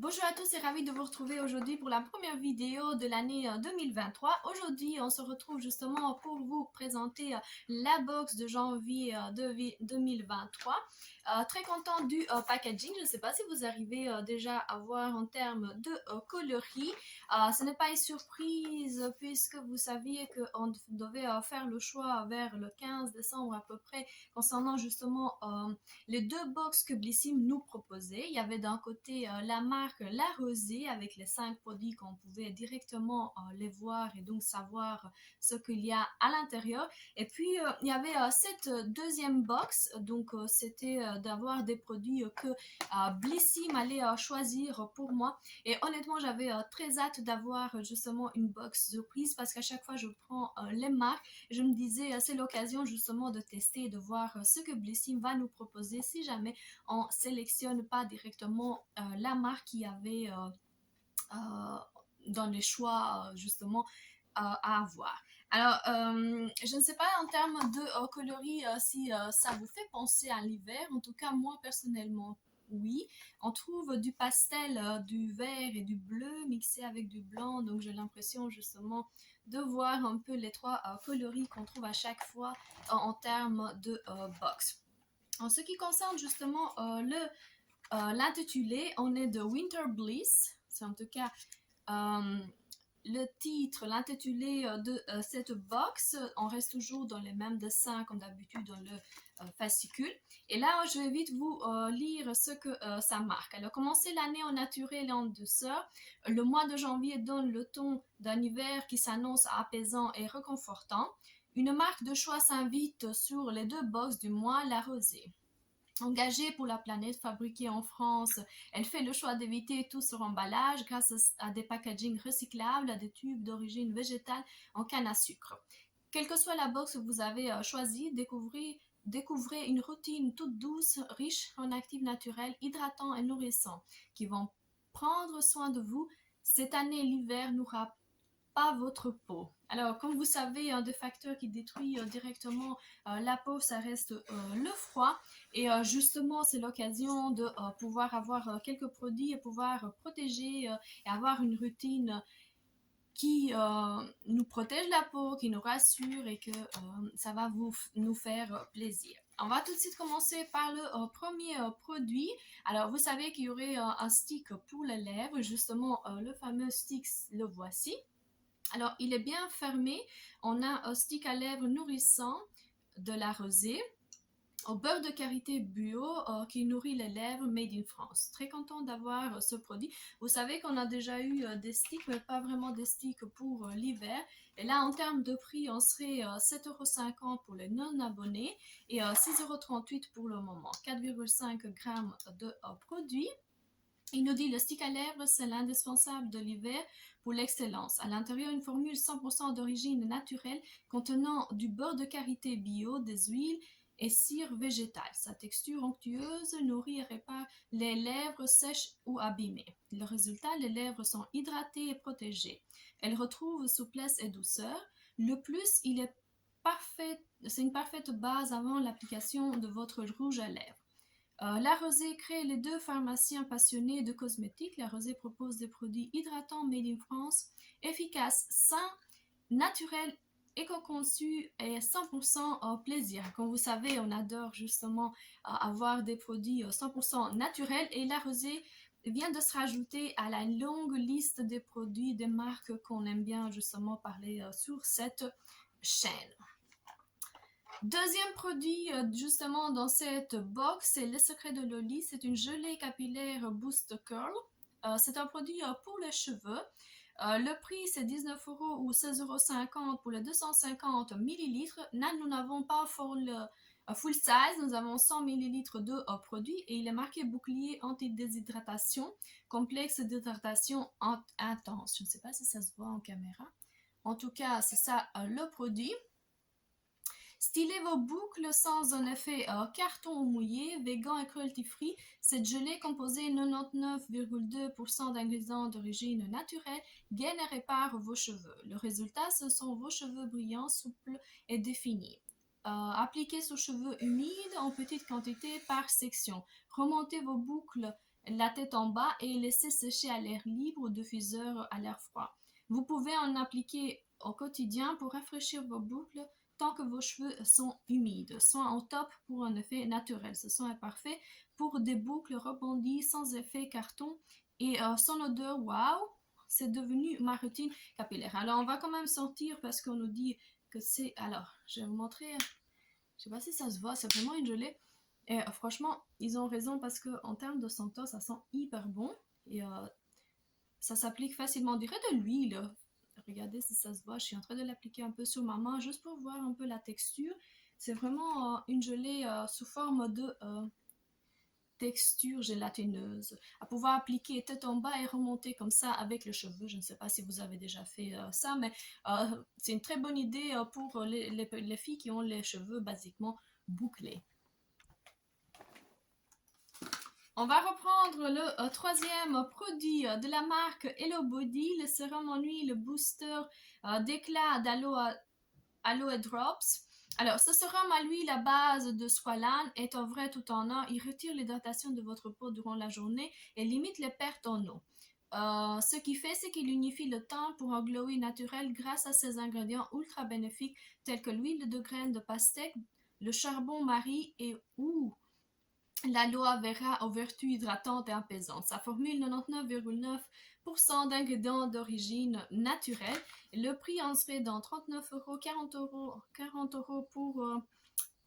Bonjour à tous et ravi de vous retrouver aujourd'hui pour la première vidéo de l'année 2023. Aujourd'hui, on se retrouve justement pour vous présenter la box de janvier 2023. Très content du packaging. Je ne sais pas si vous arrivez déjà à voir en termes de coloris. Ce n'est pas une surprise puisque vous saviez qu'on devait faire le choix vers le 15 décembre à peu près concernant justement les deux box que Blissim nous proposait. Il y avait d'un côté la marque La Rosée avec les 5 produits qu'on pouvait directement les voir et donc savoir ce qu'il y a à l'intérieur. Et puis il y avait cette deuxième box, donc c'était d'avoir des produits que Blissim allait choisir pour moi. Et honnêtement, j'avais très hâte d'avoir justement une box surprise parce qu'à chaque fois je prends les marques et je me disais c'est l'occasion justement de tester et de voir ce que Blissim va nous proposer si jamais on sélectionne pas directement la marque qu'il y avait dans les choix justement à avoir. Alors, je ne sais pas en termes de coloris si ça vous fait penser à l'hiver. En tout cas, moi personnellement, oui. On trouve du pastel, du vert et du bleu mixé avec du blanc. Donc, j'ai l'impression justement de voir un peu les trois coloris qu'on trouve à chaque fois en termes de box. En ce qui concerne justement l'intitulé, on est de Winter Bliss. C'est en tout cas euh, le titre, l'intitulé de cette box. On reste toujours dans les mêmes dessins comme d'habitude dans le fascicule. Et là, je vais vite vous lire ce que ça marque. Alors, commencer l'année en naturel et en douceur. Le mois de janvier donne le ton d'un hiver qui s'annonce apaisant et réconfortant. Une marque de choix s'invite sur les deux box du mois, la rosée. Engagée pour la planète, fabriquée en France, elle fait le choix d'éviter tout sur emballage grâce à des packagings recyclables, à des tubes d'origine végétale en canne à sucre. Quelle que soit la box que vous avez choisie, découvrez une routine toute douce, riche en actifs naturels, hydratants et nourrissants, qui vont prendre soin de vous. Cette année, l'hiver n'aura pas votre peau. Alors, comme vous savez, un des facteurs qui détruit directement la peau, ça reste le froid. Et justement, c'est l'occasion de pouvoir avoir quelques produits et pouvoir protéger et avoir une routine qui nous protège la peau, qui nous rassure et que ça va nous faire plaisir. On va tout de suite commencer par le premier produit. Alors, vous savez qu'il y aurait un stick pour les lèvres, justement le fameux stick, le voici. Alors, il est bien fermé. On a un stick à lèvres nourrissant de la rosée au beurre de karité bio qui nourrit les lèvres made in France. Très content d'avoir ce produit. Vous savez qu'on a déjà eu des sticks, mais pas vraiment des sticks pour l'hiver. Et là, en termes de prix, on serait 7,50 € pour les non-abonnés et 6,38 € pour le moment. 4,5 grammes de produit. Il nous dit le stick à lèvres, c'est l'indispensable de l'hiver pour l'excellence. À l'intérieur, une formule 100% d'origine naturelle contenant du beurre de karité bio, des huiles et cire végétale. Sa texture onctueuse nourrit et répare les lèvres sèches ou abîmées. Le résultat, les lèvres sont hydratées et protégées. Elles retrouvent souplesse et douceur. Le plus, il est parfait, c'est une parfaite base avant l'application de votre rouge à lèvres. La Rosée crée les deux pharmaciens passionnés de cosmétiques. La Rosée propose des produits hydratants made in France, efficaces, sains, naturels, éco-conçus et 100% plaisir. Comme vous savez, on adore justement avoir des produits 100% naturels et la Rosée vient de se rajouter à la longue liste des produits des marques qu'on aime bien justement parler sur cette chaîne. Deuxième produit justement dans cette box, c'est Le Secret de Loli. C'est une gelée capillaire Boost Curl. C'est un produit pour les cheveux. Le prix c'est 19 € ou 16,50 € pour les 250 millilitres. Là, nous n'avons pas full size, nous avons 100 millilitres de produit et il est marqué bouclier anti-déshydratation, complexe d'hydratation intense. Je ne sais pas si ça se voit en caméra. En tout cas, c'est ça le produit. Stylez vos boucles sans un effet carton ou mouillé, vegan et cruelty free. Cette gelée composée 99,2% d'ingrédients d'origine naturelle gaine et répare vos cheveux. Le résultat, ce sont vos cheveux brillants, souples et définis. Appliquez sur cheveux humides en petite quantité par section. Remontez vos boucles la tête en bas et laisser sécher à l'air libre ou diffuseur à l'air froid. Vous pouvez en appliquer au quotidien pour rafraîchir vos boucles tant que vos cheveux sont humides. Soin au top pour un effet naturel. Ce soin est parfait pour des boucles rebondies sans effet carton et son odeur, waouh, c'est devenu ma routine capillaire. Alors on va quand même sentir parce qu'on nous dit que c'est... Alors, je vais vous montrer, je sais pas si ça se voit, c'est vraiment une gelée. Et franchement, ils ont raison parce que en termes de senteur, ça sent hyper bon et ça s'applique facilement. On dirait de l'huile. Regardez si ça se voit, je suis en train de l'appliquer un peu sur ma main juste pour voir un peu la texture. C'est vraiment une gelée sous forme de texture gélatineuse. À pouvoir appliquer tête en bas et remonter comme ça avec le cheveu. Je ne sais pas si vous avez déjà fait ça, mais c'est une très bonne idée pour les filles qui ont les cheveux basiquement bouclés. On va reprendre le troisième produit de la marque Hello Body, le sérum en huile booster d'éclat d'Aloe Drops. Alors, ce sérum à l'huile à base de squalane est un vrai tout en un. Il retire l'hydratation de votre peau durant la journée et limite les pertes en eau. Ce qu'il fait, c'est qu'il unifie le teint pour un glowy naturel grâce à ses ingrédients ultra bénéfiques tels que l'huile de graines de pastèque, le charbon marie et l'aloe vera aux vertus hydratantes et apaisantes. Sa formule 99,9% d'ingrédients d'origine naturelle. Le prix en serait dans 39 euros, 40 euros pour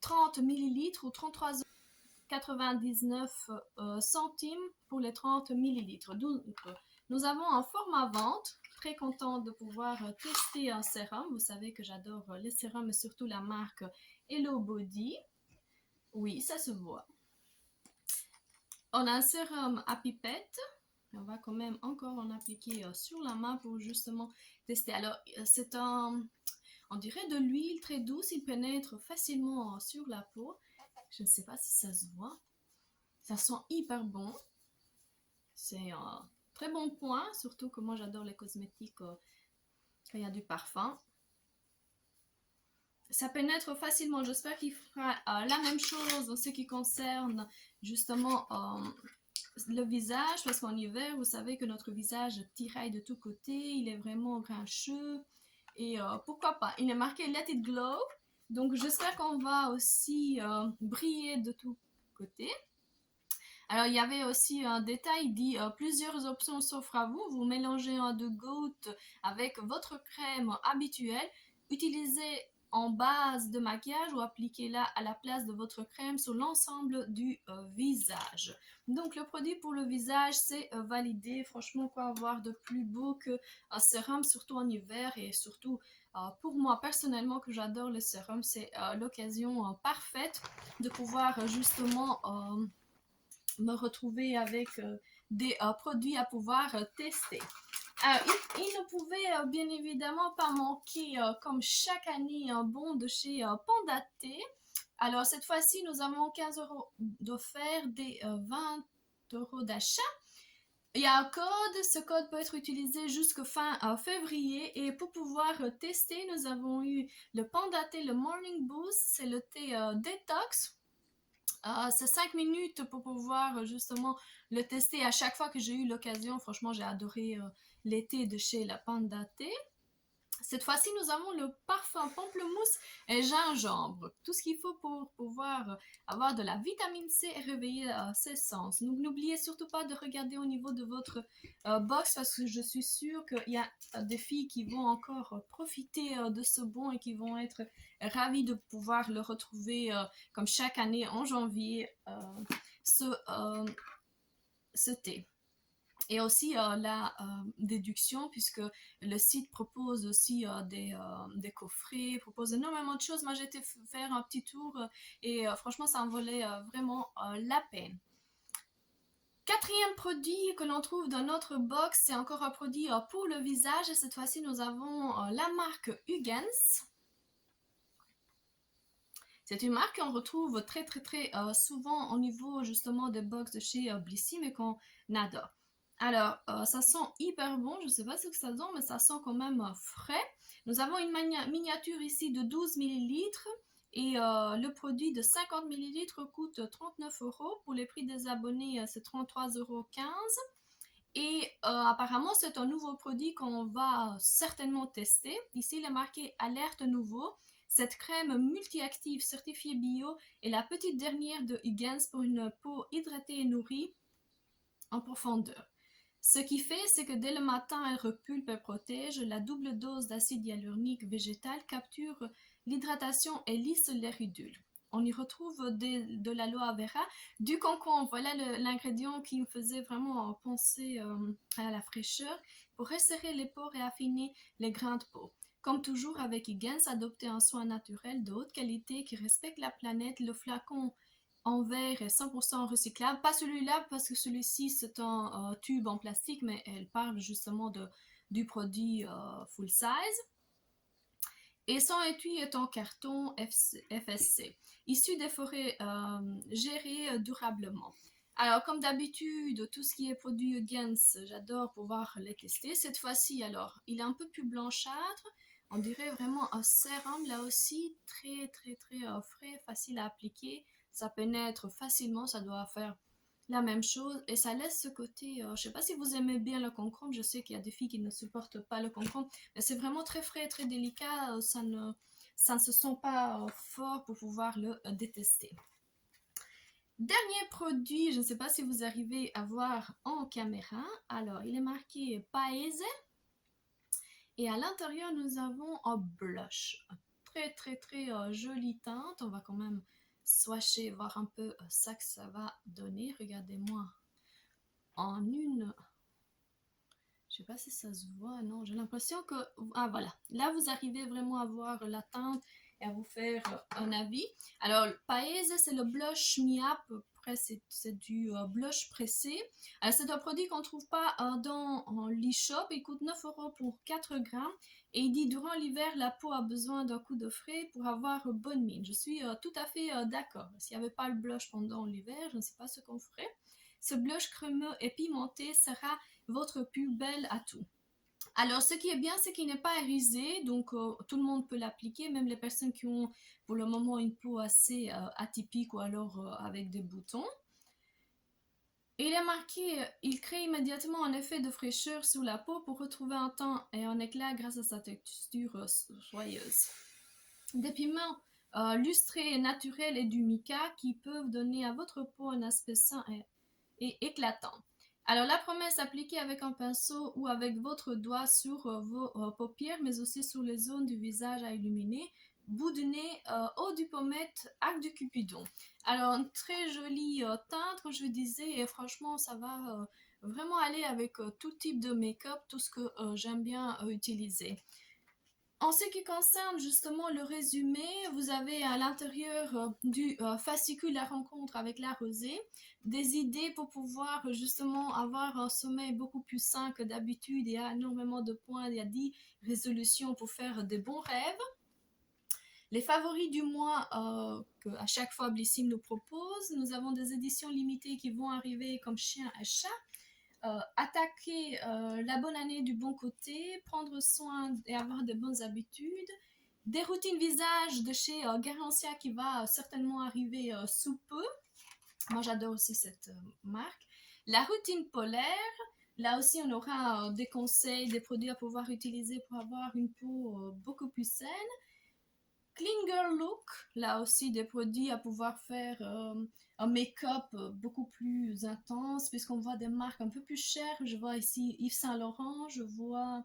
30 ml ou 33,99 centimes pour les 30 ml. Donc, nous avons un format vente. Très contente de pouvoir tester un sérum. Vous savez que j'adore les sérums et surtout la marque Hello Body. Oui, ça se voit. On a un sérum à pipette. On va quand même encore en appliquer sur la main pour justement tester. Alors, c'est on dirait de l'huile très douce. Il pénètre facilement sur la peau. Je ne sais pas si ça se voit. Ça sent hyper bon. C'est un très bon point. Surtout que moi, j'adore les cosmétiques quand il y a du parfum. Ça pénètre facilement. J'espère qu'il fera la même chose en ce qui concerne justement le visage, parce qu'en hiver, vous savez que notre visage tiraille de tous côtés, il est vraiment grincheux, et pourquoi pas, il est marqué Let It Glow, donc j'espère qu'on va aussi briller de tous côtés. Alors il y avait aussi un détail dit plusieurs options s'offrent à vous, vous mélangez un 2 gouttes avec votre crème habituelle, utilisez en base de maquillage ou appliquez-la à la place de votre crème sur l'ensemble du visage. Donc le produit pour le visage c'est validé. Franchement, quoi avoir de plus beau qu'un sérum, surtout en hiver, et surtout pour moi personnellement que j'adore le sérum, c'est l'occasion parfaite de pouvoir justement me retrouver avec des produits à pouvoir tester. Il ne pouvait bien évidemment pas manquer, comme chaque année, un bon de chez Pandaté. Alors cette fois-ci, nous avons 15 euros d'offert, des 20 euros d'achat. Il y a un code, ce code peut être utilisé jusqu'à fin février, et pour pouvoir tester, nous avons eu le Pandaté, le Morning Boost, c'est le thé détox. C'est 5 minutes pour pouvoir justement le tester à chaque fois que j'ai eu l'occasion. Franchement, j'ai adoré les thés de chez la Pandaté. Cette fois-ci, nous avons le parfum pamplemousse et gingembre. Tout ce qu'il faut pour pouvoir avoir de la vitamine C et réveiller ses sens. Donc, n'oubliez surtout pas de regarder au niveau de votre box, parce que je suis sûre qu'il y a des filles qui vont encore profiter de ce bon et qui vont être ravies de pouvoir le retrouver comme chaque année en janvier, ce thé. Et aussi la déduction, puisque le site propose aussi des coffrets, propose énormément de choses. Moi, j'ai été faire un petit tour et franchement, ça en valait vraiment la peine. Quatrième produit que l'on trouve dans notre box, c'est encore un produit pour le visage. Et cette fois-ci, nous avons la marque Hugens. C'est une marque qu'on retrouve très souvent au niveau justement des box de chez Blissy, mais qu'on adore. Alors, ça sent hyper bon, je ne sais pas ce que ça donne, mais ça sent quand même frais. Nous avons une miniature ici de 12 ml Et le produit de 50 millilitres coûte 39 €. Pour les prix des abonnés, c'est 33,15 €. Et apparemment, c'est un nouveau produit qu'on va certainement tester. Ici, il est marqué alerte nouveau. Cette crème multi-active certifiée bio est la petite dernière de Huygens pour une peau hydratée et nourrie en profondeur. Ce qui fait, c'est que dès le matin, elle repulpe et protège. La double dose d'acide hyaluronique végétal capture l'hydratation et lisse les ridules. On y retrouve de l'aloe vera, du concombre. Voilà l'ingrédient qui me faisait vraiment penser à la fraîcheur pour resserrer les pores et affiner les grains de peau. Comme toujours avec Huygens, adoptez un soin naturel de haute qualité qui respecte la planète. Le flacon en verre est 100% recyclable. Pas celui-là parce que celui-ci c'est un tube en plastique, mais elle parle justement du produit full size. Et son étui est en carton FSC, issu des forêts gérées durablement. Alors, comme d'habitude, tout ce qui est produit Huygens, j'adore pouvoir les tester. Cette fois-ci, alors, il est un peu plus blanchâtre. On dirait vraiment un sérum, là aussi, très, très, très frais, facile à appliquer. Ça pénètre facilement, ça doit faire la même chose. Et ça laisse ce côté, je ne sais pas si vous aimez bien le concombre, je sais qu'il y a des filles qui ne supportent pas le concombre, mais c'est vraiment très frais, très délicat, ça ne se sent pas fort pour pouvoir le détester. Dernier produit, je ne sais pas si vous arrivez à voir en caméra. Alors, il est marqué Paese. Et à l'intérieur, nous avons un blush. Très, très, très jolie teinte. On va quand même swatcher, voir un peu ça que ça va donner. Regardez-moi. En une... Je sais pas si ça se voit, non, j'ai l'impression que... Ah voilà, là vous arrivez vraiment à voir la teinte et à vous faire un avis. Alors, Paese, c'est le blush Mi-Up, c'est du blush pressé. Alors, c'est un produit qu'on ne trouve pas dans l'e-shop, il coûte 9 € pour 4 grammes. Et il dit, durant l'hiver, la peau a besoin d'un coup de frais pour avoir bonne mine. Je suis tout à fait d'accord. S'il n'y avait pas le blush pendant l'hiver, je ne sais pas ce qu'on ferait. Ce blush crémeux et pimenté sera votre plus bel atout. Alors, ce qui est bien, c'est qu'il n'est pas irisé, donc tout le monde peut l'appliquer, même les personnes qui ont pour le moment une peau assez atypique ou alors avec des boutons. Et il est marqué, il crée immédiatement un effet de fraîcheur sur la peau pour retrouver un teint et un éclat grâce à sa texture soyeuse. Des pigments lustrés naturels et du mica qui peuvent donner à votre peau un aspect sain et éclatant. Alors la promesse appliquée avec un pinceau ou avec votre doigt sur vos paupières, mais aussi sur les zones du visage à illuminer, bout du nez, haut du pommette, arc du cupidon. Alors une très jolie teinte, comme je vous disais, et franchement ça va vraiment aller avec tout type de make-up, tout ce que j'aime bien utiliser. En ce qui concerne justement le résumé, vous avez à l'intérieur du fascicule La rencontre avec la rosée des idées pour pouvoir justement avoir un sommeil beaucoup plus sain que d'habitude. Il y a énormément de points, il y a 10 résolutions pour faire des bons rêves. Les favoris du mois qu'à chaque fois Blissim nous propose, nous avons des éditions limitées qui vont arriver comme chien et chat. Attaquer la bonne année du bon côté, prendre soin et avoir de bonnes habitudes, des routines visage de chez Garantia qui va certainement arriver sous peu. Moi j'adore aussi cette marque. La routine polaire, là aussi on aura des conseils, des produits à pouvoir utiliser pour avoir une peau beaucoup plus saine. Clean Girl Look, là aussi des produits à pouvoir faire un make-up beaucoup plus intense, puisqu'on voit des marques un peu plus chères. Je vois ici Yves Saint Laurent, je vois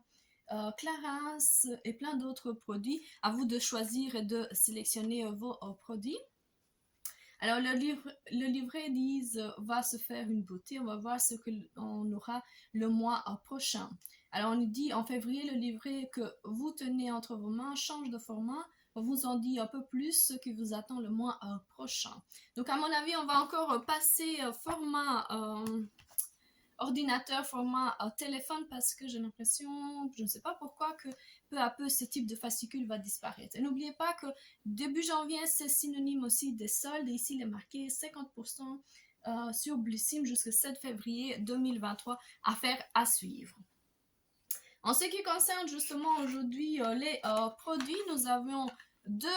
Clarins et plein d'autres produits. À vous de choisir et de sélectionner vos produits. Alors le livret dit va se faire une beauté, on va voir ce qu'on aura le mois prochain. Alors on nous dit en février le livret que vous tenez entre vos mains change de format. On vous en dit un peu plus ce qui vous attend le mois prochain. Donc à mon avis, on va encore passer format ordinateur, format téléphone, parce que j'ai l'impression, je ne sais pas pourquoi, que peu à peu ce type de fascicule va disparaître. Et n'oubliez pas que début janvier, c'est synonyme aussi des soldes. Et ici, il est marqué 50% sur Blissim jusqu'au 7 février 2023. Affaire à suivre. En ce qui concerne justement aujourd'hui les produits, nous avions deux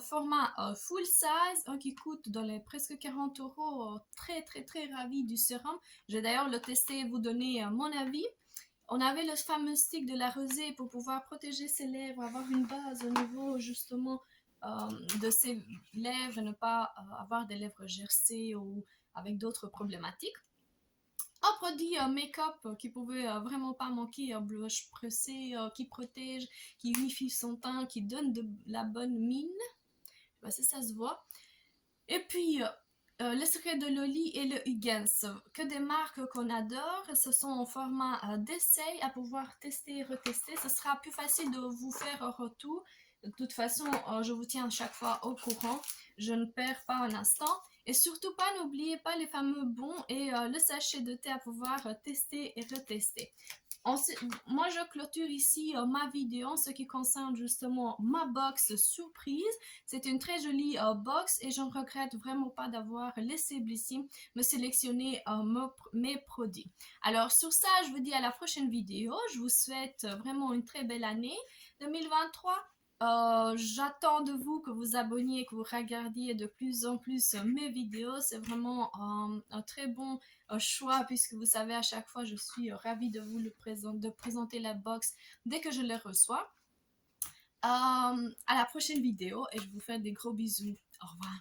formats full size, un qui coûte dans les presque 40 euros, très ravi du sérum. Je vais d'ailleurs le tester et vous donner mon avis. On avait le fameux stick de la rosée pour pouvoir protéger ses lèvres, avoir une base au niveau justement de ses lèvres et ne pas avoir des lèvres gercées ou avec d'autres problématiques. Un produit make-up qui pouvait vraiment pas manquer, un blush pressé qui protège, qui unifie son teint, qui donne de la bonne mine. Je sais pas si ça se voit. Et puis, le secret de Loli et le Huygens, que des marques qu'on adore. Ce sont en format d'essai à pouvoir tester et retester. Ce sera plus facile de vous faire un retour. De toute façon, je vous tiens à chaque fois au courant. Je ne perds pas un instant. Et surtout pas, n'oubliez pas les fameux bons et le sachet de thé à pouvoir tester et retester. Moi, je clôture ici ma vidéo en ce qui concerne justement ma box surprise. C'est une très jolie box et je ne regrette vraiment pas d'avoir laissé Blissy me sélectionner mes produits. Alors sur ça, je vous dis à la prochaine vidéo. Je vous souhaite vraiment une très belle année 2023. J'attends de vous que vous abonniez, que vous regardiez de plus en plus mes vidéos. C'est vraiment un très bon choix puisque vous savez à chaque fois je suis ravie de vous de présenter la box dès que je les reçois. À la prochaine vidéo et je vous fais des gros bisous. Au revoir.